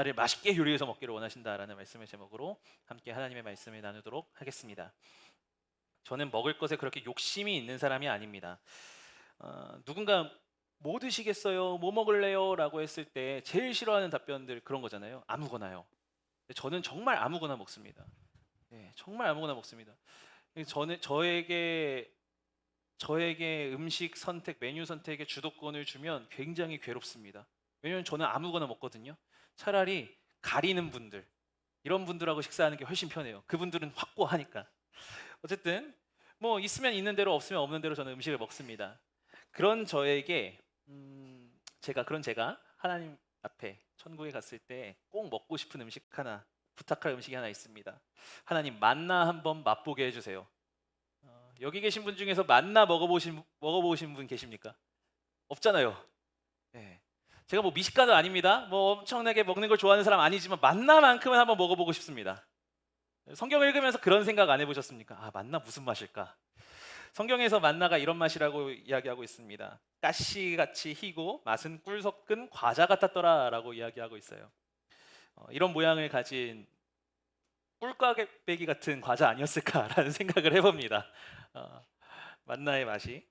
나를 맛있게 요리해서 먹기를 원하신다라는 말씀을 제목으로 함께 하나님의 말씀을 나누도록 하겠습니다. 저는 먹을 것에 그렇게 욕심이 있는 사람이 아닙니다. 누군가 뭐 드시겠어요? 뭐 먹을래요? 라고 했을 때 제일 싫어하는 답변들 그런 거잖아요. 아무거나요. 근데 저는 정말 아무거나 먹습니다. 네, 정말 아무거나 먹습니다. 저는 저에게 음식 선택, 메뉴 선택의 주도권을 주면 굉장히 괴롭습니다. 왜냐면 저는 아무거나 먹거든요. 차라리 가리는 분들, 이런 분들하고 식사하는 게 훨씬 편해요. 그분들은 확고하니까. 어쨌든 뭐 있으면 있는 대로 없으면 없는 대로 저는 음식을 먹습니다. 그런 저에게 제가 하나님 앞에 천국에 갔을 때 꼭 먹고 싶은 음식 하나, 부탁할 음식이 하나 있습니다. 하나님, 만나 한번 맛보게 해주세요. 여기 계신 분 중에서 만나 먹어보신 분 계십니까? 없잖아요. 예. 제가 뭐 미식가는 아닙니다. 뭐 엄청나게 먹는 걸 좋아하는 사람 아니지만 만나만큼은 한번 먹어보고 싶습니다. 성경 읽으면서 그런 생각 안 해보셨습니까? 아, 만나 무슨 맛일까? 성경에서 만나가 이런 맛이라고 이야기하고 있습니다. 가시같이 희고 맛은 꿀 섞은 과자 같았더라라고 이야기하고 있어요. 이런 모양을 가진 꿀꽈배기 같은 과자 아니었을까라는 생각을 해봅니다. 어, 만나의 맛이.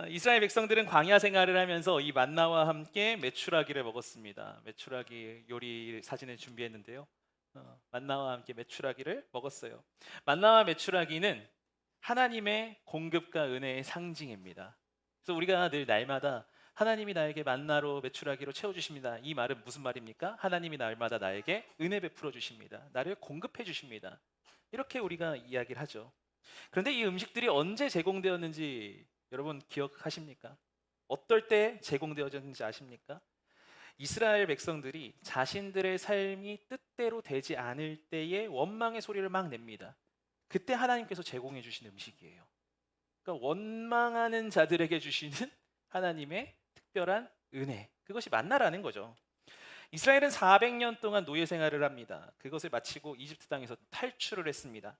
이스라엘 백성들은 광야 생활을 하면서 이 만나와 함께 메추라기를 먹었습니다. 메추라기 요리 사진을 준비했는데요. 만나와 함께 메추라기를 먹었어요. 만나와 메추라기는 하나님의 공급과 은혜의 상징입니다. 그래서 우리가 늘 날마다 하나님이 나에게 만나로 메추라기로 채워주십니다. 이 말은 무슨 말입니까? 하나님이 날마다 나에게 은혜 베풀어 주십니다. 나를 공급해 주십니다. 이렇게 우리가 이야기를 하죠. 그런데 이 음식들이 언제 제공되었는지 여러분 기억하십니까? 어떨 때 제공되어졌는지 아십니까? 이스라엘 백성들이 자신들의 삶이 뜻대로 되지 않을 때에 원망의 소리를 막 냅니다. 그때 하나님께서 제공해 주신 음식이에요. 그러니까 원망하는 자들에게 주시는 하나님의 특별한 은혜. 그것이 만나라는 거죠. 이스라엘은 400년 동안 노예 생활을 합니다. 그것을 마치고 이집트 땅에서 탈출을 했습니다.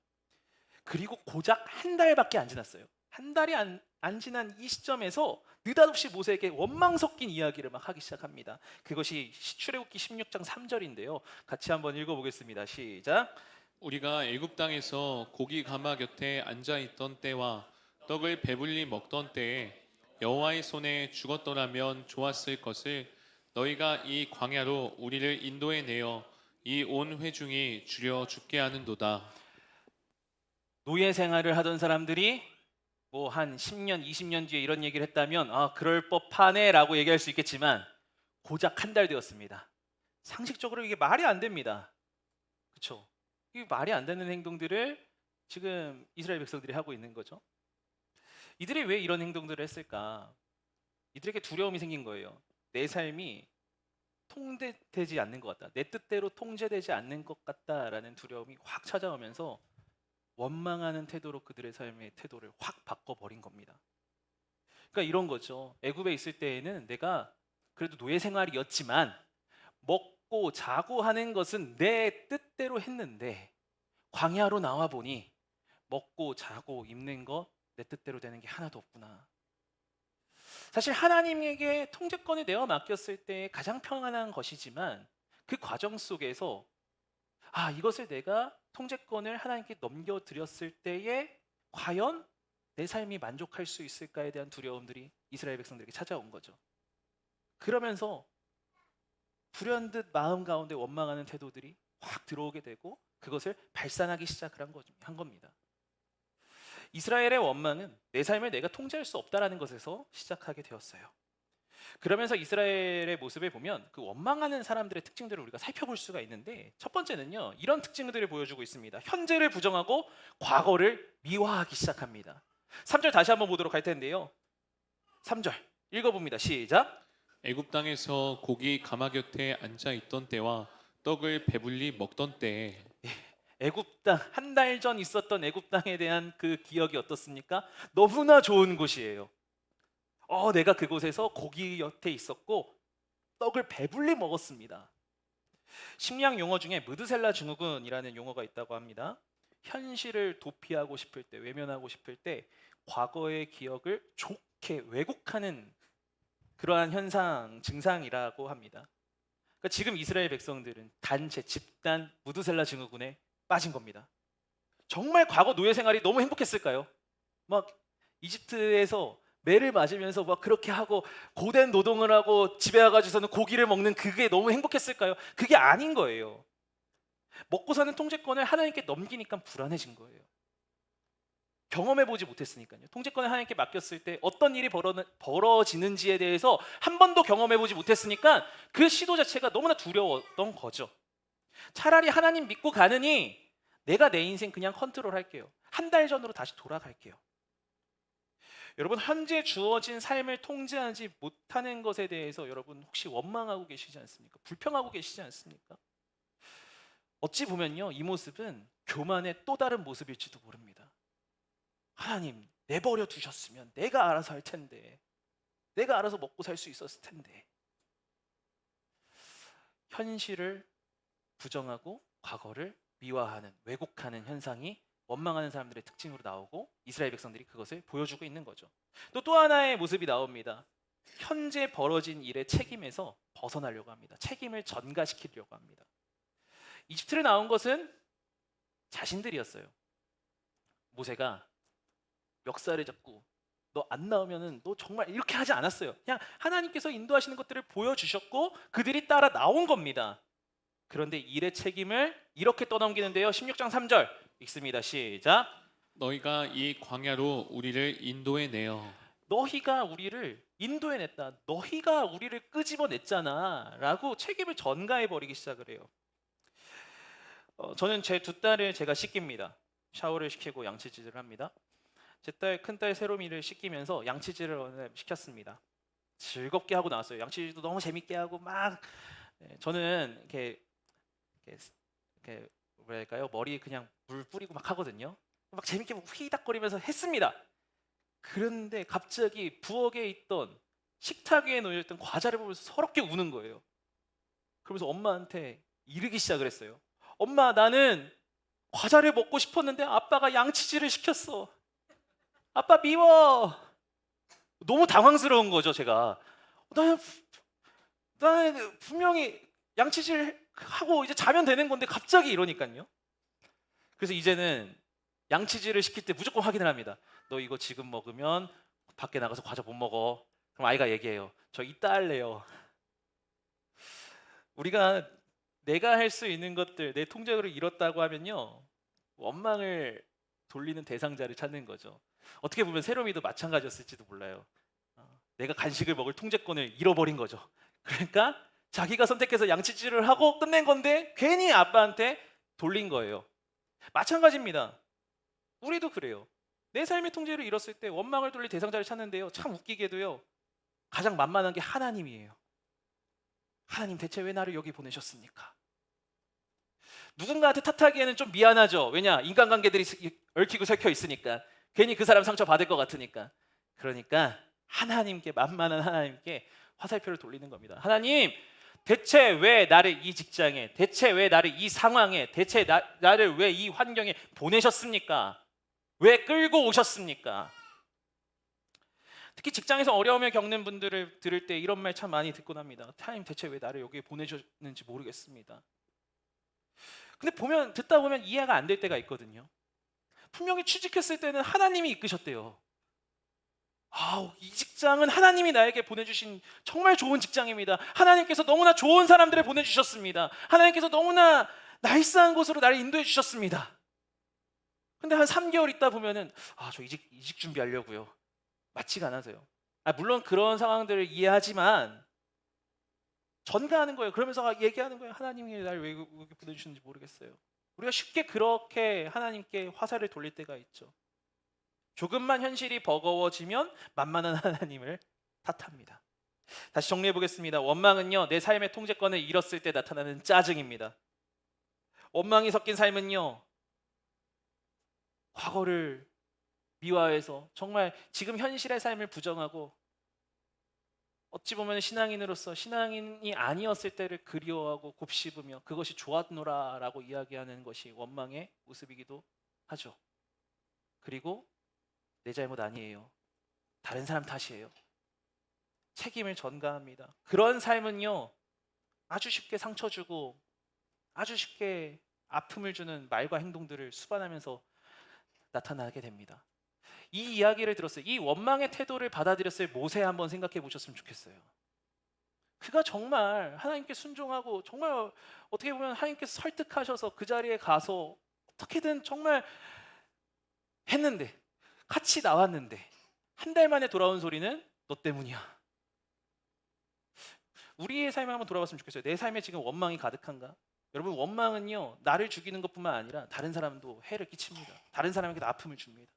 그리고 고작 한 달밖에 안 지났어요. 한 달이 안 지난 이 시점에서 느닷없이 모세에게 원망 섞인 이야기를 막 하기 시작합니다. 그것이 출애굽기 16장 3절인데요. 같이 한번 읽어보겠습니다. 시작. 우리가 애굽 땅에서 고기 가마 곁에 앉아 있던 때와 떡을 배불리 먹던 때에 여호와의 손에 죽었더라면 좋았을 것을 너희가 이 광야로 우리를 인도해 내어 이 온 회중이 줄여 죽게 하는도다. 노예 생활을 하던 사람들이 뭐 한 10년, 20년 뒤에 이런 얘기를 했다면 아, 그럴 법하네라고 얘기할 수 있겠지만 고작 한 달 되었습니다. 상식적으로 이게 말이 안 됩니다. 그렇죠? 이게 말이 안 되는 행동들을 지금 이스라엘 백성들이 하고 있는 거죠. 이들이 왜 이런 행동들을 했을까? 이들에게 두려움이 생긴 거예요. 내 삶이 통제되지 않는 것 같다. 내 뜻대로 통제되지 않는 것 같다라는 두려움이 확 찾아오면서 원망하는 태도로 그들의 삶의 태도를 확 바꿔버린 겁니다. 그러니까 이런 거죠. 애굽에 있을 때에는 내가 그래도 노예 생활이었지만 먹고 자고 하는 것은 내 뜻대로 했는데 광야로 나와 보니 먹고 자고 입는 것 내 뜻대로 되는 게 하나도 없구나. 사실 하나님에게 통제권을 내어 맡겼을 때 가장 평안한 것이지만 그 과정 속에서 아, 이것을 내가 통제권을 하나님께 넘겨드렸을 때에 과연 내 삶이 만족할 수 있을까에 대한 두려움들이 이스라엘 백성들에게 찾아온 거죠. 그러면서 불현듯 마음 가운데 원망하는 태도들이 확 들어오게 되고 그것을 발산하기 시작을 한 겁니다. 이스라엘의 원망은 내 삶을 내가 통제할 수 없다라는 것에서 시작하게 되었어요. 그러면서 이스라엘의 모습을 보면 그 원망하는 사람들의 특징들을 우리가 살펴볼 수가 있는데 첫 번째는요, 이런 특징들을 보여주고 있습니다. 현재를 부정하고 과거를 미화하기 시작합니다. 3절 다시 한번 보도록 할 텐데요. 3절 읽어봅니다. 시작. 애굽 땅에서 고기 가마 곁에 앉아 있던 때와 떡을 배불리 먹던 때에 애굽 땅, 한 달 전 있었던 애굽 땅에 대한 그 기억이 어떻습니까? 너무나 좋은 곳이에요. 내가 그곳에서 고기 곁에 있었고 떡을 배불리 먹었습니다. 심리학 용어 중에 무드셀라 증후군이라는 용어가 있다고 합니다. 현실을 도피하고 싶을 때, 외면하고 싶을 때 과거의 기억을 좋게 왜곡하는 그러한 현상, 증상이라고 합니다. 그러니까 지금 이스라엘 백성들은 단체, 집단, 무드셀라 증후군에 빠진 겁니다. 정말 과거 노예 생활이 너무 행복했을까요? 막 이집트에서 매를 맞으면서 막 그렇게 하고 고된 노동을 하고 집에 와가지고서는 고기를 먹는 그게 너무 행복했을까요? 그게 아닌 거예요. 먹고 사는 통제권을 하나님께 넘기니까 불안해진 거예요. 경험해보지 못했으니까요. 통제권을 하나님께 맡겼을 때 어떤 일이 벌어지는지에 대해서 한 번도 경험해보지 못했으니까 그 시도 자체가 너무나 두려웠던 거죠. 차라리 하나님 믿고 가느니 내가 내 인생 그냥 컨트롤 할게요. 한 달 전으로 다시 돌아갈게요. 여러분, 현재 주어진 삶을 통제하지 못하는 것에 대해서 여러분 혹시 원망하고 계시지 않습니까? 불평하고 계시지 않습니까? 어찌 보면요, 이 모습은 교만의 또 다른 모습일지도 모릅니다. 하나님, 내버려 두셨으면 내가 알아서 할 텐데, 내가 알아서 먹고 살 수 있었을 텐데. 현실을 부정하고 과거를 미화하는, 왜곡하는 현상이 원망하는 사람들의 특징으로 나오고 이스라엘 백성들이 그것을 보여주고 있는 거죠. 또 하나의 모습이 나옵니다. 현재 벌어진 일의 책임에서 벗어나려고 합니다. 책임을 전가시키려고 합니다. 이집트를 나온 것은 자신들이었어요. 모세가 멱살을 잡고 너 안 나오면은 너 정말 이렇게 하지 않았어요. 그냥 하나님께서 인도하시는 것들을 보여주셨고 그들이 따라 나온 겁니다. 그런데 일의 책임을 이렇게 떠넘기는데요. 16장 3절 읽습니다. 시작. 너희가 이 광야로 우리를 인도해 내어. 너희가 우리를 인도해냈다. 너희가 우리를 끄집어냈잖아 라고 책임을 전가해버리기 시작을 해요. 저는 제 두 딸을 제가 씻깁니다. 샤워를 시키고 양치질을 합니다. 제 딸, 큰딸 세롬이를 씻기면서 양치질을 오늘 시켰습니다. 즐겁게 하고 나왔어요. 양치질도 너무 재밌게 하고 막 저는 이렇게 뭐랄까요, 머리에 그냥 물 뿌리고 막 하거든요. 막 재밌게 휘닥거리면서 했습니다. 그런데 갑자기 부엌에 있던 식탁 위에 놓여있던 과자를 보면서 서럽게 우는 거예요. 그러면서 엄마한테 이르기 시작을 했어요. 엄마, 나는 과자를 먹고 싶었는데 아빠가 양치질을 시켰어. 아빠 미워. 너무 당황스러운 거죠, 제가. 나는 분명히 양치질 하고 이제 자면 되는 건데 갑자기 이러니까요. 그래서 이제는 양치질을 시킬 때 무조건 확인을 합니다. 너 이거 지금 먹으면 밖에 나가서 과자 못 먹어. 그럼 아이가 얘기해요. 저 이따 할래요. 우리가 내가 할 수 있는 것들, 내 통제를 잃었다고 하면요, 원망을 돌리는 대상자를 찾는 거죠. 어떻게 보면 세롬이도 마찬가지였을지도 몰라요. 내가 간식을 먹을 통제권을 잃어버린 거죠. 그러니까 자기가 선택해서 양치질을 하고 끝낸 건데 괜히 아빠한테 돌린 거예요. 마찬가지입니다. 우리도 그래요. 내 삶의 통제를 잃었을 때 원망을 돌릴 대상자를 찾는데요, 참 웃기게도요, 가장 만만한 게 하나님이에요. 하나님, 대체 왜 나를 여기 보내셨습니까? 누군가한테 탓하기에는 좀 미안하죠. 왜냐? 인간관계들이 얽히고 설켜 있으니까. 괜히 그 사람 상처 받을 것 같으니까. 그러니까 하나님께, 만만한 하나님께 화살표를 돌리는 겁니다. 하나님, 대체 왜 나를 이 직장에, 대체 왜 나를 이 상황에, 대체 나를 왜 이 환경에 보내셨습니까? 왜 끌고 오셨습니까? 특히 직장에서 어려움을 겪는 분들을 들을 때 이런 말 참 많이 듣곤 합니다. 하나님, 대체 왜 나를 여기에 보내셨는지 모르겠습니다. 근데 듣다 보면 이해가 안 될 때가 있거든요. 분명히 취직했을 때는 하나님이 이끄셨대요. 이 직장은 하나님이 나에게 보내주신 정말 좋은 직장입니다. 하나님께서 너무나 좋은 사람들을 보내주셨습니다. 하나님께서 너무나 나이스한 곳으로 나를 인도해 주셨습니다. 근데 한 3개월 있다 보면은 저 이직 준비하려고요. 맞지가 않아서요. 물론 그런 상황들을 이해하지만 전가하는 거예요. 그러면서 얘기하는 거예요. 하나님이 나를 왜 여기 보내주셨는지 모르겠어요. 우리가 쉽게 그렇게 하나님께 화살을 돌릴 때가 있죠. 조금만 현실이 버거워지면 만만한 하나님을 탓합니다. 다시 정리해 보겠습니다. 원망은요, 내 삶의 통제권을 잃었을 때 나타나는 짜증입니다. 원망이 섞인 삶은요, 과거를 미화해서 정말 지금 현실의 삶을 부정하고 어찌 보면 신앙인으로서 신앙인이 아니었을 때를 그리워하고 곱씹으며 그것이 좋았노라라고 이야기하는 것이 원망의 모습이기도 하죠. 그리고 내 잘못 아니에요. 다른 사람 탓이에요. 책임을 전가합니다. 그런 삶은요, 아주 쉽게 상처 주고 아주 쉽게 아픔을 주는 말과 행동들을 수반하면서 나타나게 됩니다. 이 이야기를 들었어요. 이 원망의 태도를 받아들였을 모세 한번 생각해 보셨으면 좋겠어요. 그가 정말 하나님께 순종하고 정말 어떻게 보면 하나님께서 설득하셔서 그 자리에 가서 어떻게든 정말 했는데, 같이 나왔는데 한 달 만에 돌아온 소리는 너 때문이야. 우리의 삶에 한번 돌아봤으면 좋겠어요. 내 삶에 지금 원망이 가득한가? 여러분, 원망은요, 나를 죽이는 것뿐만 아니라 다른 사람도 해를 끼칩니다. 다른 사람에게도 아픔을 줍니다.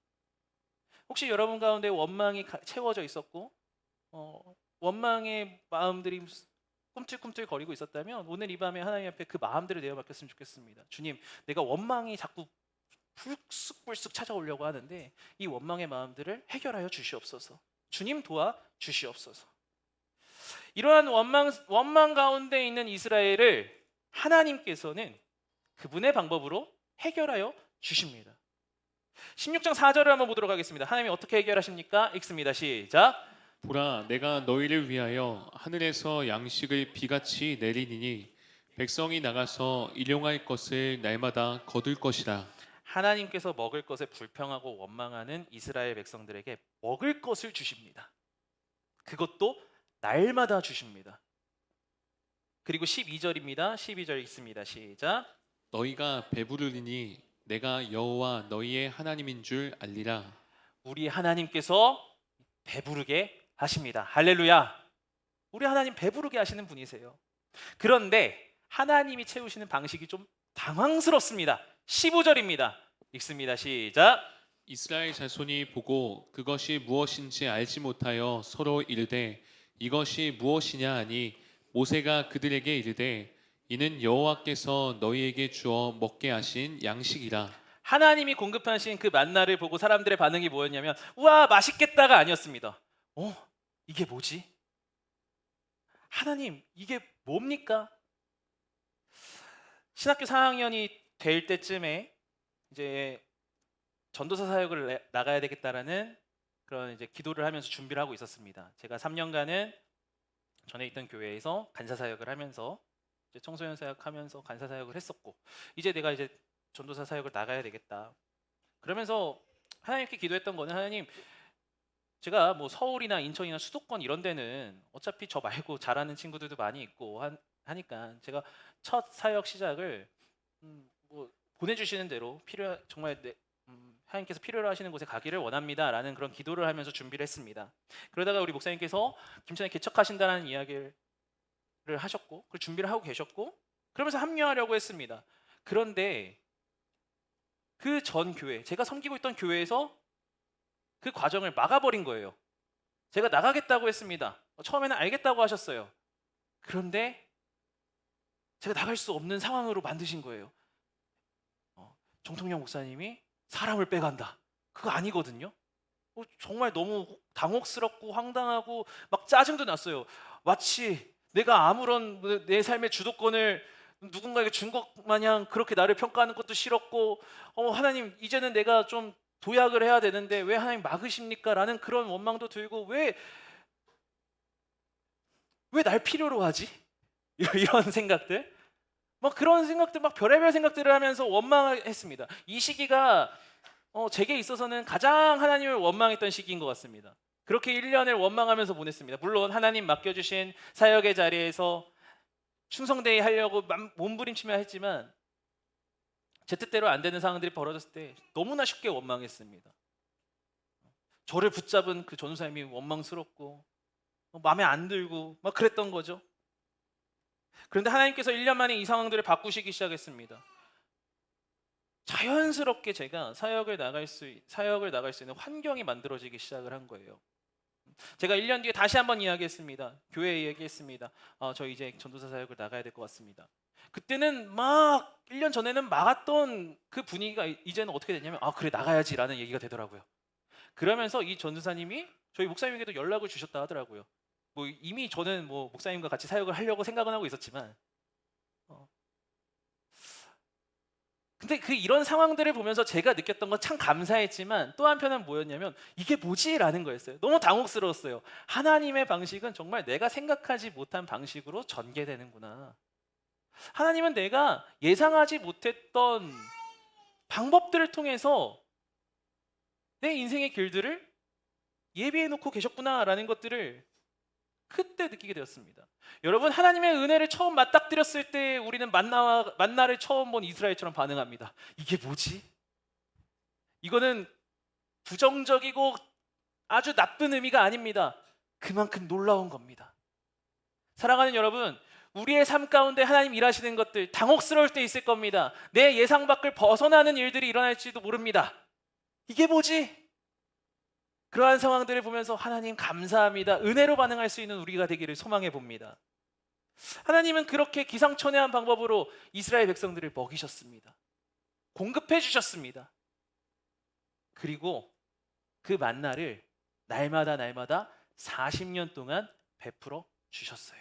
혹시 여러분 가운데 원망이 채워져 있었고 원망의 마음들이 꿈틀꿈틀 거리고 있었다면 오늘 이 밤에 하나님 앞에 그 마음들을 내어맡겼으면 좋겠습니다. 주님, 내가 원망이 자꾸 불쑥불쑥 찾아오려고 하는데 이 원망의 마음들을 해결하여 주시옵소서. 주님 도와 주시옵소서. 이러한 원망 가운데 있는 이스라엘을 하나님께서는 그분의 방법으로 해결하여 주십니다. 16장 4절을 한번 보도록 하겠습니다. 하나님이 어떻게 해결하십니까? 읽습니다. 시작. 보라, 내가 너희를 위하여 하늘에서 양식을 비같이 내리니니 백성이 나가서 일용할 것을 날마다 거둘 것이라. 하나님께서 먹을 것에 불평하고 원망하는 이스라엘 백성들에게 먹을 것을 주십니다. 그것도 날마다 주십니다. 그리고 12절입니다. 12절 읽습니다. 시작. 너희가 배부르리니 내가 여호와 너희의 하나님인 줄 알리라. 우리 하나님께서 배부르게 하십니다. 할렐루야. 우리 하나님 배부르게 하시는 분이세요. 그런데 하나님이 채우시는 방식이 좀 당황스럽습니다. 15절입니다. 읽습니다. 시작. 이스라엘 자손이 보고 그것이 무엇인지 알지 못하여 서로 이르되 이것이 무엇이냐 하니 모세가 그들에게 이르되 이는 여호와께서 너희에게 주어 먹게 하신 양식이라. 하나님이 공급하신 그 만나를 보고 사람들의 반응이 뭐였냐면 우와 맛있겠다가 아니었습니다. 이게 뭐지? 하나님 이게 뭡니까? 신학교 4학년이 될 때쯤에 이제 전도사 사역을 나가야 되겠다라는 그런 이제 기도를 하면서 준비를 하고 있었습니다. 제가 3년간은 전에 있던 교회에서 간사 사역을 하면서 이제 청소년 사역하면서 간사 사역을 했었고 이제 내가 이제 전도사 사역을 나가야 되겠다. 그러면서 하나님께 기도했던 거는 하나님 제가 뭐 서울이나 인천이나 수도권 이런 데는 어차피 저 말고 잘하는 친구들도 많이 있고 하니까 제가 첫 사역 시작을 뭐 보내주시는 대로 정말 하나님께서 필요로 하시는 곳에 가기를 원합니다라는 그런 기도를 하면서 준비를 했습니다. 그러다가 우리 목사님께서 김천에 개척하신다는 이야기를 하셨고 그 준비를 하고 계셨고 그러면서 합류하려고 했습니다. 그런데 그 전 교회, 제가 섬기고 있던 교회에서 그 과정을 막아버린 거예요. 제가 나가겠다고 했습니다. 처음에는 알겠다고 하셨어요. 그런데 제가 나갈 수 없는 상황으로 만드신 거예요. 정통영 목사님이 사람을 빼간다. 그거 아니거든요. 정말 너무 당혹스럽고 황당하고 막 짜증도 났어요. 마치 내가 아무런 내 삶의 주도권을 누군가에게 준 것 마냥 그렇게 나를 평가하는 것도 싫었고 하나님 이제는 내가 좀 도약을 해야 되는데 왜 하나님 막으십니까? 라는 그런 원망도 들고 왜 날 필요로 하지? 이런 생각들 막 그런 생각들 막 별의별 생각들을 하면서 원망했습니다. 이 시기가 제게 있어서는 가장 하나님을 원망했던 시기인 것 같습니다. 그렇게 1년을 원망하면서 보냈습니다. 물론 하나님 맡겨주신 사역의 자리에서 충성되이 하려고 몸부림치며 했지만 제 뜻대로 안 되는 상황들이 벌어졌을 때 너무나 쉽게 원망했습니다. 저를 붙잡은 그 전도사님이 원망스럽고 마음에 안 들고 막 그랬던 거죠. 그런데 하나님께서 1년 만에 이 상황들을 바꾸시기 시작했습니다. 자연스럽게 제가 사역을 나갈 수 있는 환경이 만들어지기 시작을 한 거예요. 제가 1년 뒤에 다시 한번 이야기했습니다. 교회에 얘기했습니다. 저 이제 전도사 사역을 나가야 될 것 같습니다. 그때는 막 1년 전에는 막았던 그 분위기가 이제는 어떻게 됐냐면 그래 나가야지라는 얘기가 되더라고요. 그러면서 이 전도사님이 저희 목사님에게도 연락을 주셨다 하더라고요. 뭐 이미 저는 뭐 목사님과 같이 사역을 하려고 생각은 하고 있었지만 근데 이런 상황들을 보면서 제가 느꼈던 건 참 감사했지만 또 한편은 뭐였냐면 이게 뭐지? 라는 거였어요. 너무 당혹스러웠어요. 하나님의 방식은 정말 내가 생각하지 못한 방식으로 전개되는구나. 하나님은 내가 예상하지 못했던 방법들을 통해서 내 인생의 길들을 예비해 놓고 계셨구나라는 것들을 그때 느끼게 되었습니다. 여러분, 하나님의 은혜를 처음 맞닥뜨렸을 때 우리는 만나를 처음 본 이스라엘처럼 반응합니다. 이게 뭐지? 이거는 부정적이고 아주 나쁜 의미가 아닙니다. 그만큼 놀라운 겁니다. 사랑하는 여러분, 우리의 삶 가운데 하나님 일하시는 것들 당혹스러울 때 있을 겁니다. 내 예상 밖을 벗어나는 일들이 일어날지도 모릅니다. 이게 뭐지? 그러한 상황들을 보면서 하나님 감사합니다, 은혜로 반응할 수 있는 우리가 되기를 소망해 봅니다. 하나님은 그렇게 기상천외한 방법으로 이스라엘 백성들을 먹이셨습니다. 공급해 주셨습니다. 그리고 그 만나를 날마다 40년 동안 베풀어 주셨어요.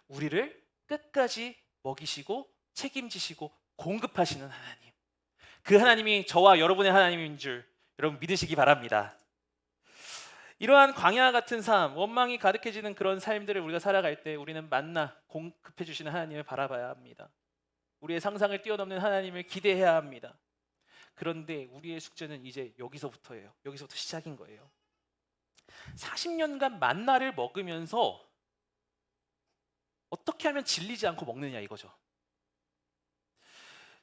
우리를 끝까지 먹이시고 책임지시고 공급하시는 하나님, 그 하나님이 저와 여러분의 하나님인 줄 여러분 믿으시기 바랍니다. 이러한 광야 같은 삶, 원망이 가득해지는 그런 삶들을 우리가 살아갈 때 우리는 만나 공급해 주시는 하나님을 바라봐야 합니다. 우리의 상상을 뛰어넘는 하나님을 기대해야 합니다. 그런데 우리의 숙제는 이제 여기서부터예요. 여기서부터 시작인 거예요. 40년간 만나를 먹으면서 어떻게 하면 질리지 않고 먹느냐 이거죠.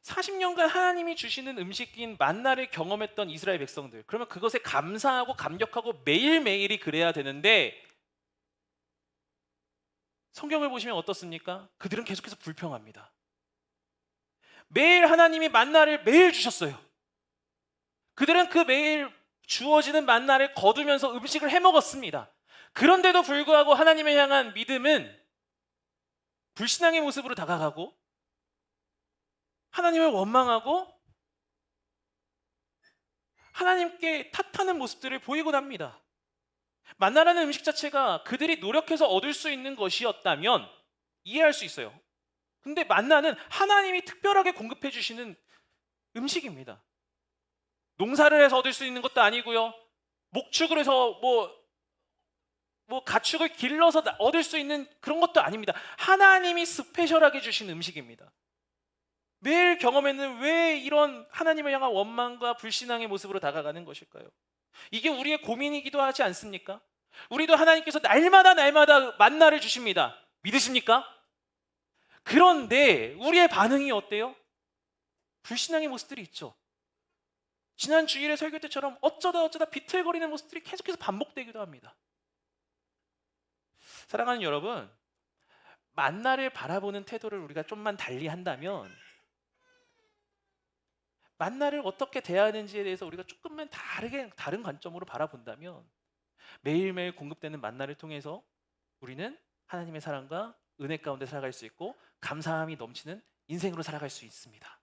40년간 하나님이 주시는 음식인 만나를 경험했던 이스라엘 백성들, 그러면 그것에 감사하고 감격하고 매일매일이 그래야 되는데 성경을 보시면 어떻습니까? 그들은 계속해서 불평합니다. 매일 하나님이 만나를 매일 주셨어요. 그들은 그 매일 주어지는 만나를 거두면서 음식을 해먹었습니다. 그런데도 불구하고 하나님을 향한 믿음은 불신앙의 모습으로 다가가고 하나님을 원망하고 하나님께 탓하는 모습들을 보이곤 합니다. 만나라는 음식 자체가 그들이 노력해서 얻을 수 있는 것이었다면 이해할 수 있어요. 근데 만나는 하나님이 특별하게 공급해 주시는 음식입니다. 농사를 해서 얻을 수 있는 것도 아니고요, 목축을 해서 가축을 길러서 얻을 수 있는 그런 것도 아닙니다. 하나님이 스페셜하게 주신 음식입니다. 매일 경험에는 왜 이런 하나님을 향한 원망과 불신앙의 모습으로 다가가는 것일까요? 이게 우리의 고민이기도 하지 않습니까? 우리도 하나님께서 날마다 만나를 주십니다. 믿으십니까? 그런데 우리의 반응이 어때요? 불신앙의 모습들이 있죠. 지난 주일의 설교 때처럼 어쩌다 비틀거리는 모습들이 계속해서 반복되기도 합니다. 사랑하는 여러분, 만나를 바라보는 태도를 우리가 좀만 달리 한다면, 만나를 어떻게 대하는지에 대해서 우리가 조금만 다른 관점으로 바라본다면 매일매일 공급되는 만나를 통해서 우리는 하나님의 사랑과 은혜 가운데 살아갈 수 있고 감사함이 넘치는 인생으로 살아갈 수 있습니다.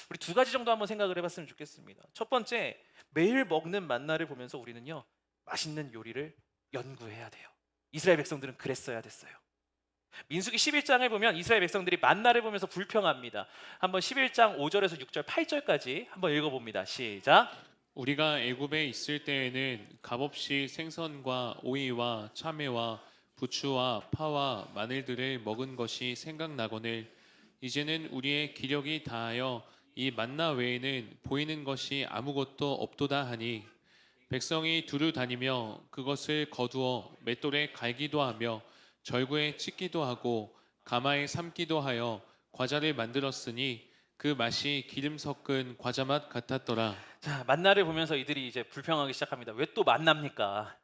우리 두 가지 정도 한번 생각을 해봤으면 좋겠습니다. 첫 번째, 매일 먹는 만나를 보면서 우리는요, 맛있는 요리를 연구해야 돼요. 이스라엘 백성들은 그랬어야 됐어요. 민수기 11장을 보면 이스라엘 백성들이 만나를 보면서 불평합니다. 한번 11장 5절에서 6절 8절까지 한번 읽어봅니다. 시작. 우리가 애굽에 있을 때에는 값없이 생선과 오이와 참외와 부추와 파와 마늘들을 먹은 것이 생각나거늘 이제는 우리의 기력이 다하여 이 만나 외에는 보이는 것이 아무것도 없도다 하니 백성이 두루 다니며 그것을 거두어 맷돌에 갈기도 하며 절구에 찢기도 하고 가마에 삶기도 하여 과자를 만들었으니 그 맛이 기름 섞은 과자 맛 같았더라. 자, 만나를 보면서 이들이 이제 불평하기 시작합니다. 왜 또 만납니까?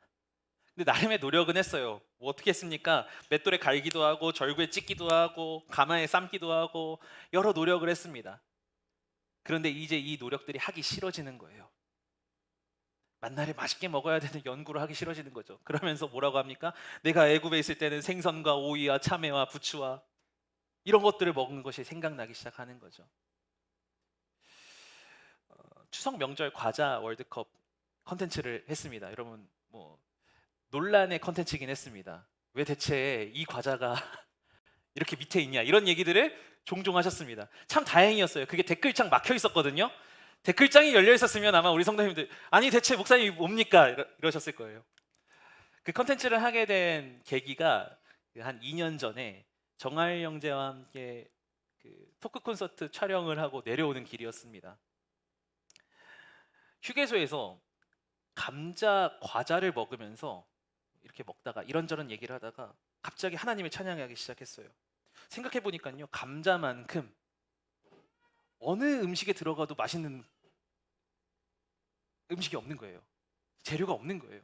근데 나름의 노력은 했어요. 뭐 어떻게 했습니까? 맷돌에 갈기도 하고 절구에 찢기도 하고 가마에 삶기도 하고 여러 노력을 했습니다. 그런데 이제 이 노력들이 하기 싫어지는 거예요. 만나를 맛있게 먹어야 되는 연구를 하기 싫어지는 거죠. 그러면서 뭐라고 합니까? 내가 애굽에 있을 때는 생선과 오이와 참외와 부추와 이런 것들을 먹는 것이 생각나기 시작하는 거죠. 추석 명절 과자 월드컵 컨텐츠를 했습니다. 여러분, 논란의 컨텐츠이긴 했습니다. 왜 대체 이 과자가 이렇게 밑에 있냐, 이런 얘기들을 종종 하셨습니다. 참 다행이었어요. 그게 댓글창 막혀 있었거든요. 댓글창이 열려 있었으면 아마 우리 성도님들, 아니 대체 목사님이 뭡니까? 이러셨을 거예요. 그 컨텐츠를 하게 된 계기가 한 2년 전에 정하일 형제와 함께 그 토크 콘서트 촬영을 하고 내려오는 길이었습니다. 휴게소에서 감자 과자를 먹으면서 이렇게 먹다가 이런저런 얘기를 하다가 갑자기 하나님을 찬양하기 시작했어요. 생각해 보니까요, 감자만큼 어느 음식에 들어가도 맛있는 음식이 없는 거예요. 재료가 없는 거예요.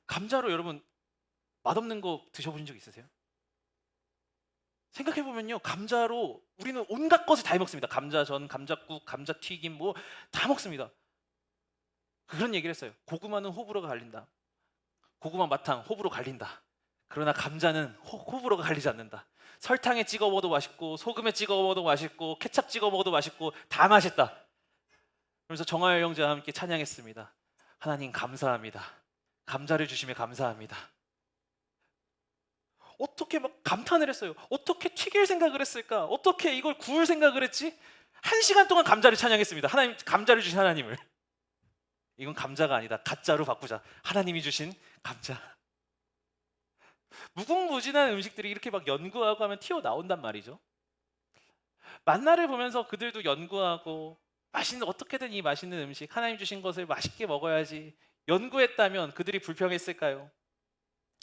감자로 여러분 맛없는 거 드셔보신 적 있으세요? 생각해 보면요, 감자로 우리는 온갖 것을 다 해먹습니다. 감자전, 감자국, 감자튀김 뭐 다 먹습니다. 그런 얘기를 했어요. 고구마는 호불호가 갈린다. 고구마 마탕 호불호 갈린다. 그러나 감자는 호불호가 갈리지 않는다. 설탕에 찍어 먹어도 맛있고 소금에 찍어 먹어도 맛있고 케찹 찍어 먹어도 맛있고 다 맛있다. 그래서 정하열 형제와 함께 찬양했습니다. 하나님 감사합니다. 감자를 주시며 감사합니다. 어떻게 막 감탄을 했어요. 어떻게 튀길 생각을 했을까? 어떻게 이걸 구울 생각을 했지? 1시간 동안 감자를 찬양했습니다. 하나님, 감자를 주신 하나님을. 이건 감자가 아니다. 가짜로 바꾸자. 하나님이 주신 감자. 무궁무진한 음식들이 이렇게 막 연구하고 하면 튀어나온단 말이죠. 만나를 보면서 그들도 연구하고 맛있는, 어떻게든 이 맛있는 음식, 하나님 주신 것을 맛있게 먹어야지 연구했다면 그들이 불평했을까요?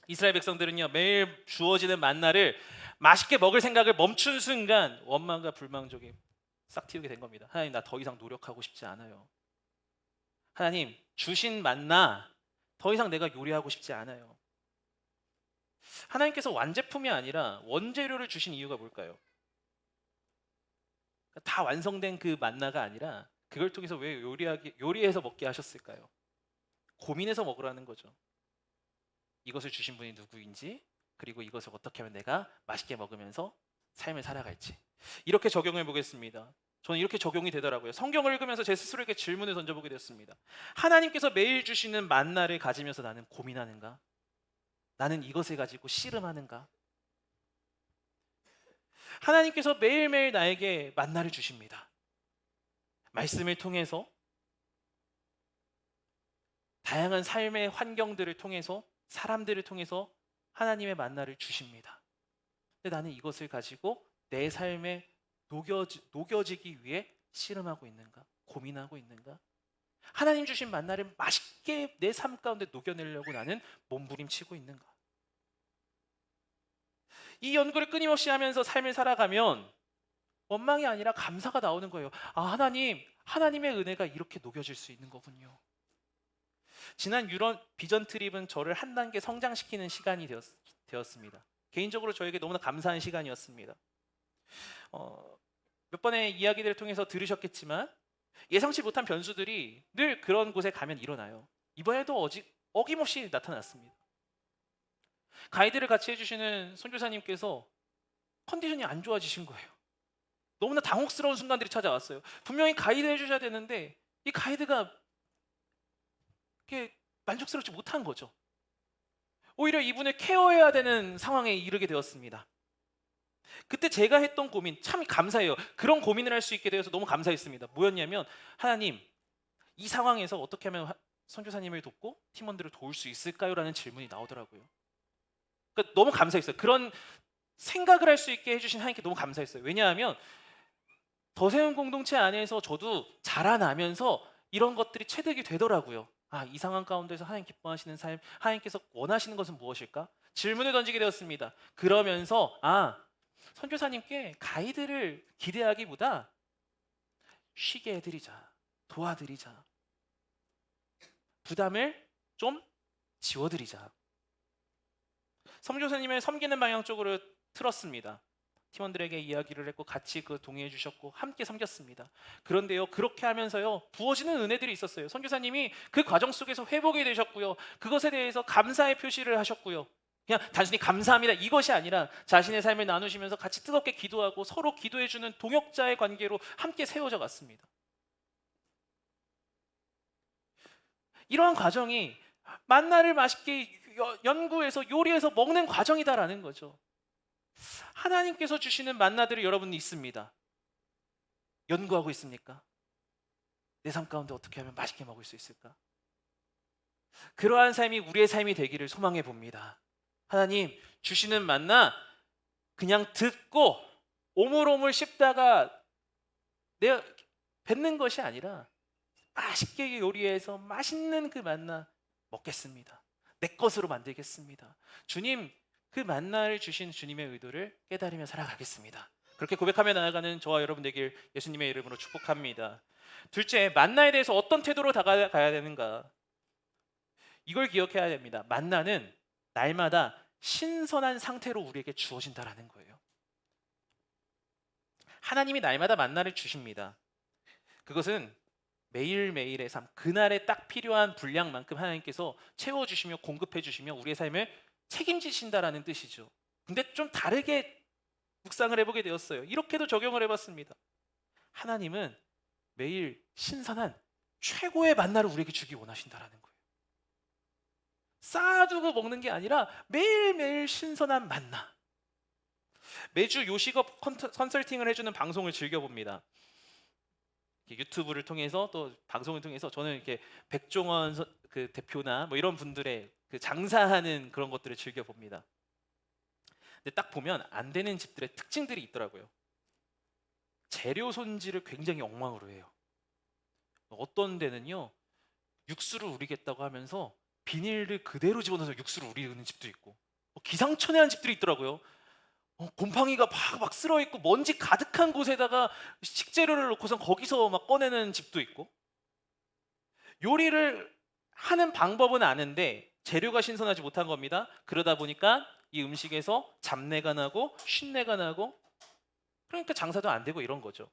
이스라엘 백성들은요, 매일 주어지는 만나를 맛있게 먹을 생각을 멈춘 순간 원망과 불만족이 싹 틔우게 된 겁니다. 하나님, 나 더 이상 노력하고 싶지 않아요. 하나님, 주신 만나 더 이상 내가 요리하고 싶지 않아요. 하나님께서 완제품이 아니라 원재료를 주신 이유가 뭘까요? 다 완성된 그 만나가 아니라 그걸 통해서 왜 요리해서 먹게 하셨을까요? 고민해서 먹으라는 거죠. 이것을 주신 분이 누구인지, 그리고 이것을 어떻게 하면 내가 맛있게 먹으면서 삶을 살아갈지. 이렇게 적용해 보겠습니다. 저는 이렇게 적용이 되더라고요. 성경을 읽으면서 제 스스로에게 질문을 던져보게 됐습니다. 하나님께서 매일 주시는 만나를 가지면서 나는 고민하는가? 나는 이것을 가지고 씨름하는가? 하나님께서 매일매일 나에게 만나를 주십니다. 말씀을 통해서, 다양한 삶의 환경들을 통해서, 사람들을 통해서 하나님의 만나를 주십니다. 근데 나는 이것을 가지고 내 삶에 녹여지기 위해 씨름하고 있는가? 고민하고 있는가? 하나님 주신 만나를 맛있게 내 삶 가운데 녹여내려고 나는 몸부림치고 있는가? 이 연구를 끊임없이 하면서 삶을 살아가면 원망이 아니라 감사가 나오는 거예요. 아, 하나님의 은혜가 이렇게 녹여질 수 있는 거군요. 지난 유럽 비전 트립은 저를 한 단계 성장시키는 시간이 되었습니다. 개인적으로 저에게 너무나 감사한 시간이었습니다. 몇 번의 이야기들을 통해서 들으셨겠지만 예상치 못한 변수들이 늘 그런 곳에 가면 일어나요. 이번에도 어김없이 나타났습니다. 가이드를 같이 해주시는 선교사님께서 컨디션이 안 좋아지신 거예요. 너무나 당혹스러운 순간들이 찾아왔어요. 분명히 가이드 해주셔야 되는데 이 가이드가 만족스럽지 못한 거죠. 오히려 이분을 케어해야 되는 상황에 이르게 되었습니다. 그때 제가 했던 고민 참 감사해요. 그런 고민을 할 수 있게 되어서 너무 감사했습니다. 뭐였냐면, 하나님, 이 상황에서 어떻게 하면 선교사님을 돕고 팀원들을 도울 수 있을까요? 라는 질문이 나오더라고요. 그러니까 너무 감사했어요. 그런 생각을 할 수 있게 해주신 하나님께 너무 감사했어요. 왜냐하면 더 세운 공동체 안에서 저도 자라나면서 이런 것들이 체득이 되더라고요. 아, 이 상황 가운데서 하나님 기뻐하시는 삶, 하나님께서 원하시는 것은 무엇일까? 질문을 던지게 되었습니다. 그러면서 선교사님께 가이드를 기대하기보다 쉬게 해드리자, 도와드리자, 부담을 좀 지워드리자. 선교사님을 섬기는 방향 쪽으로 틀었습니다. 팀원들에게 이야기를 했고 같이 동의해 주셨고 함께 섬겼습니다. 그런데요, 그렇게 하면서요 부어지는 은혜들이 있었어요. 선교사님이 그 과정 속에서 회복이 되셨고요, 그것에 대해서 감사의 표시를 하셨고요, 그냥 단순히 감사합니다 이것이 아니라 자신의 삶을 나누시면서 같이 뜨겁게 기도하고 서로 기도해 주는 동역자의 관계로 함께 세워져 갔습니다. 이러한 과정이 만나를 맛있게 연구해서 요리해서 먹는 과정이다라는 거죠. 하나님께서 주시는 만나들이 여러분 있습니다. 연구하고 있습니까? 내 삶 가운데 어떻게 하면 맛있게 먹을 수 있을까? 그러한 삶이 우리의 삶이 되기를 소망해 봅니다. 하나님 주시는 만나 그냥 듣고 오물오물 씹다가 내가 뱉는 것이 아니라 맛있게 요리해서 맛있는 그 만나 먹겠습니다. 내 것으로 만들겠습니다. 주님, 그 만나를 주신 주님의 의도를 깨달으며 살아가겠습니다. 그렇게 고백하며 나아가는 저와 여러분 되길 예수님의 이름으로 축복합니다. 둘째, 만나에 대해서 어떤 태도로 다가가야 되는가? 이걸 기억해야 됩니다. 만나는 날마다 신선한 상태로 우리에게 주어진다라는 거예요. 하나님이 날마다 만나를 주십니다. 그것은 매일매일의 삶, 그날에 딱 필요한 분량만큼 하나님께서 채워주시며 공급해주시며 우리의 삶을 책임지신다라는 뜻이죠. 근데 좀 다르게 묵상을 해보게 되었어요. 이렇게도 적용을 해봤습니다. 하나님은 매일 신선한 최고의 만나를 우리에게 주기 원하신다라는 거예요. 쌓아두고 먹는 게 아니라 매일매일 신선한 만나. 매주 요식업 컨설팅을 해주는 방송을 즐겨봅니다. 유튜브를 통해서 또 방송을 통해서 저는 이렇게 백종원 그 대표나 뭐 이런 분들의 그 장사하는 그런 것들을 즐겨봅니다. 근데 딱 보면 안 되는 집들의 특징들이 있더라고요. 재료 손질을 굉장히 엉망으로 해요. 어떤 데는요, 육수를 우리겠다고 하면서 비닐을 그대로 집어넣어서 육수를 우리는 집도 있고, 기상천외한 집들이 있더라고요. 곰팡이가 막 쓸어 있고 먼지 가득한 곳에다가 식재료를 놓고선 거기서 막 꺼내는 집도 있고. 요리를 하는 방법은 아는데 재료가 신선하지 못한 겁니다. 그러다 보니까 이 음식에서 잡내가 나고 쉰내가 나고, 그러니까 장사도 안 되고 이런 거죠.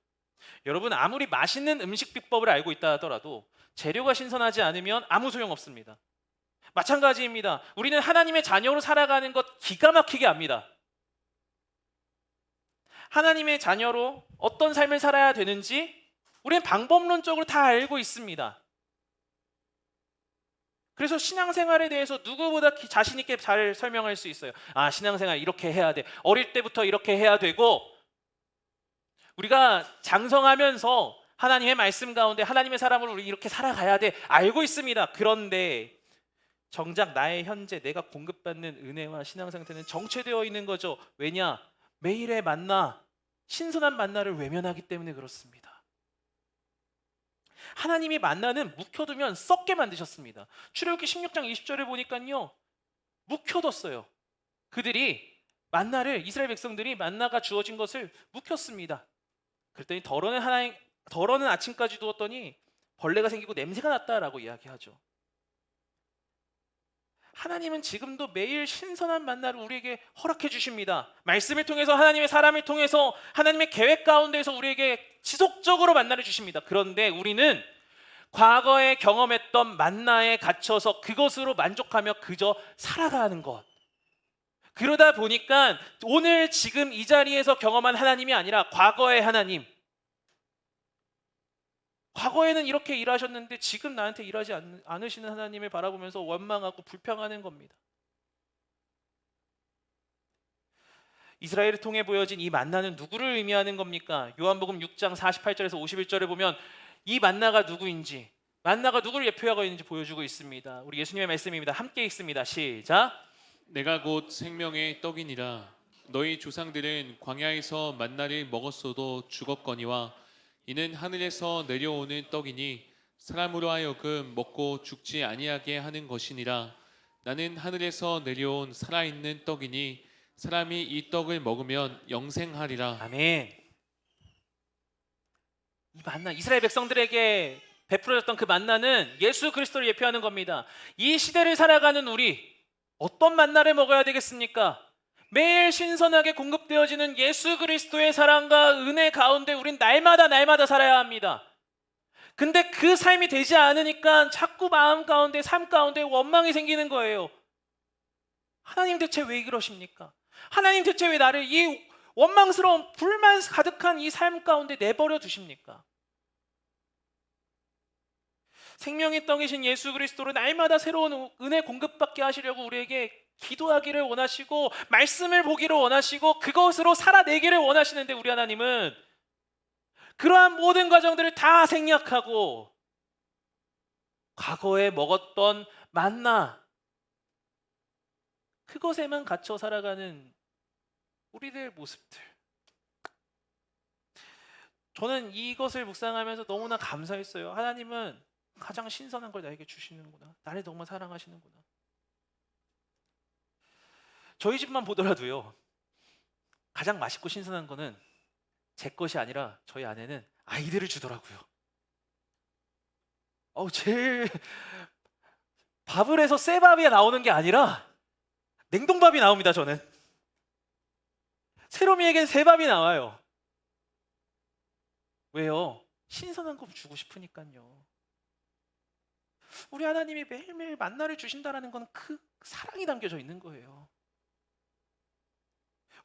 여러분, 아무리 맛있는 음식 비법을 알고 있다 하더라도 재료가 신선하지 않으면 아무 소용 없습니다. 마찬가지입니다. 우리는 하나님의 자녀로 살아가는 것 기가 막히게 압니다. 하나님의 자녀로 어떤 삶을 살아야 되는지 우리는 방법론적으로 다 알고 있습니다. 그래서 신앙생활에 대해서 누구보다 자신 있게 잘 설명할 수 있어요. 아, 신앙생활 이렇게 해야 돼. 어릴 때부터 이렇게 해야 되고, 우리가 장성하면서 하나님의 말씀 가운데 하나님의 사람으로 우리 이렇게 살아가야 돼. 알고 있습니다. 그런데 정작 나의 현재 내가 공급받는 은혜와 신앙 상태는 정체되어 있는 거죠. 왜냐? 매일의 만나, 신선한 만나를 외면하기 때문에 그렇습니다. 하나님이 만나는 묵혀두면 썩게 만드셨습니다. 출애굽기 16장 20절에 보니까요, 묵혀뒀어요. 그들이 만나를, 이스라엘 백성들이 만나가 주어진 것을 묵혔습니다. 그랬더니 덜어는 아침까지 두었더니 벌레가 생기고 냄새가 났다라고 이야기하죠. 하나님은 지금도 매일 신선한 만나를 우리에게 허락해 주십니다. 말씀을 통해서, 하나님의 사람을 통해서, 하나님의 계획 가운데에서 우리에게 지속적으로 만나를 주십니다. 그런데 우리는 과거에 경험했던 만나에 갇혀서 그것으로 만족하며 그저 살아가는 것. 그러다 보니까 오늘 지금 이 자리에서 경험한 하나님이 아니라 과거의 하나님, 과거에는 이렇게 일하셨는데 지금 나한테 일하지 않으시는 하나님을 바라보면서 원망하고 불평하는 겁니다. 이스라엘을 통해 보여진 이 만나는 누구를 의미하는 겁니까? 요한복음 6장 48절에서 51절에 보면 이 만나가 누구인지, 만나가 누구를 예표하고 있는지 보여주고 있습니다. 우리 예수님의 말씀입니다. 함께 읽습니다. 시작. 내가 곧 생명의 떡이니라. 너희 조상들은 광야에서 만나를 먹었어도 죽었거니와 이는 하늘에서 내려오는 떡이니 사람으로 하여금 먹고 죽지 아니하게 하는 것이니라. 나는 하늘에서 내려온 살아있는 떡이니 사람이 이 떡을 먹으면 영생하리라. 아멘. 이 만나, 이스라엘 백성들에게 베풀어졌던 그 만나는 예수 그리스도를 예표하는 겁니다. 이 시대를 살아가는 우리, 어떤 만나를 먹어야 되겠습니까? 매일 신선하게 공급되어지는 예수 그리스도의 사랑과 은혜 가운데 우린 날마다 살아야 합니다. 근데 그 삶이 되지 않으니까 자꾸 마음 가운데, 삶 가운데 원망이 생기는 거예요. 하나님 대체 왜 그러십니까? 하나님 대체 왜 나를 이 원망스러운 불만 가득한 이 삶 가운데 내버려 두십니까? 생명의 떡이신 예수 그리스도로 날마다 새로운 은혜 공급받게 하시려고 우리에게 기도하기를 원하시고 말씀을 보기를 원하시고 그것으로 살아내기를 원하시는데, 우리 하나님은 그러한 모든 과정들을 다 생략하고 과거에 먹었던 만나, 그것에만 갇혀 살아가는 우리들의 모습들. 저는 이것을 묵상하면서 너무나 감사했어요. 하나님은 가장 신선한 걸 나에게 주시는구나. 나를 너무 사랑하시는구나. 저희 집만 보더라도요, 가장 맛있고 신선한 거는 제 것이 아니라 저희 아내는 아이들을 주더라고요. 제일 밥을 해서 새 밥이 나오는 게 아니라 냉동밥이 나옵니다. 저는 새로미에겐 새 밥이 나와요. 왜요? 신선한 거 주고 싶으니까요. 우리 하나님이 매일매일 만나를 주신다는 건 그 사랑이 담겨져 있는 거예요.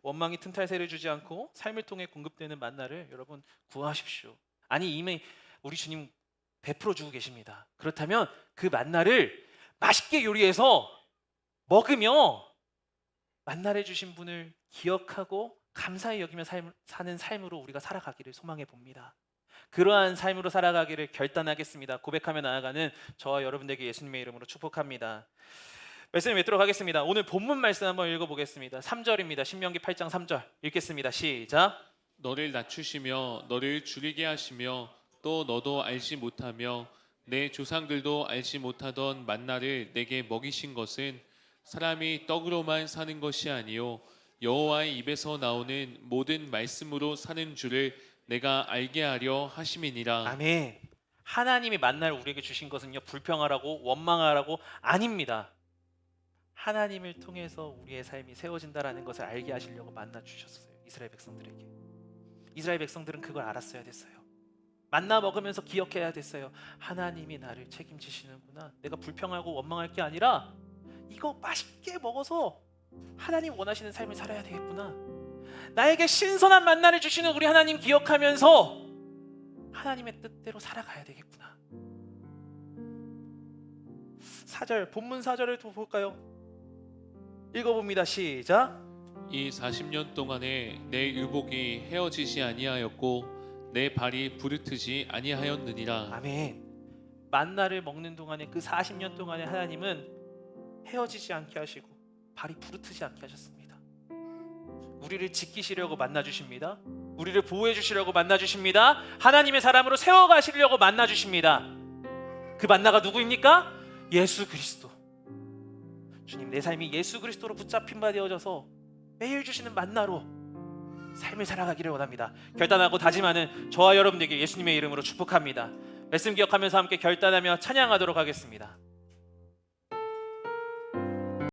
원망이 틈탈새를 주지 않고 삶을 통해 공급되는 만나를 여러분 구하십시오. 아니, 이미 우리 주님 베풀어 주고 계십니다. 그렇다면 그 만나를 맛있게 요리해서 먹으며 만나를 주신 분을 기억하고 감사히 여기며 사는 삶으로 우리가 살아가기를 소망해 봅니다. 그러한 삶으로 살아가기를 결단하겠습니다. 고백하며 나아가는 저와 여러분들에게 예수님의 이름으로 축복합니다. 말씀 읽도록 하겠습니다. 오늘 본문 말씀 한번 읽어보겠습니다. 3절입니다. 신명기 8장 3절 읽겠습니다. 시작. 너를 낮추시며 너를 줄이게 하시며 또 너도 알지 못하며 내 조상들도 알지 못하던 만나를 내게 먹이신 것은 사람이 떡으로만 사는 것이 아니요 여호와의 입에서 나오는 모든 말씀으로 사는 줄을 내가 알게 하려 하심이니라. 아멘. 하나님이 만나를 우리에게 주신 것은요, 불평하라고 원망하라고 아닙니다. 하나님을 통해서 우리의 삶이 세워진다라는 것을 알게 하시려고 만나 주셨어요. 이스라엘 백성들에게. 이스라엘 백성들은 그걸 알았어야 됐어요. 만나 먹으면서 기억해야 됐어요. 하나님이 나를 책임지시는구나. 내가 불평하고 원망할 게 아니라 이거 맛있게 먹어서 하나님 원하시는 삶을 살아야 되겠구나. 나에게 신선한 만나를 주시는 우리 하나님 기억하면서 하나님의 뜻대로 살아가야 되겠구나. 4절, 본문 4절을 또 볼까요? 읽어봅니다. 시작. 이 40년 동안에 내 의복이 헤어지지 아니하였고 내 발이 부르트지 아니하였느니라. 아멘. 만나를 먹는 동안에 그 40년 동안에 하나님은 헤어지지 않게 하시고 발이 부르트지 않게 하셨습니다. 우리를 지키시려고 만나 주십니다. 우리를 보호해 주시려고 만나 주십니다. 하나님의 사람으로 세워 가시려고 만나 주십니다. 그 만나가 누구입니까? 예수 그리스도. 주님, 내 삶이 예수 그리스도로 붙잡힌 바 되어져서 매일 주시는 만나로 삶을 살아가기를 원합니다. 결단하고 다짐하는 저와 여러분들에게 예수님의 이름으로 축복합니다. 말씀 기억하면서 함께 결단하며 찬양하도록 하겠습니다.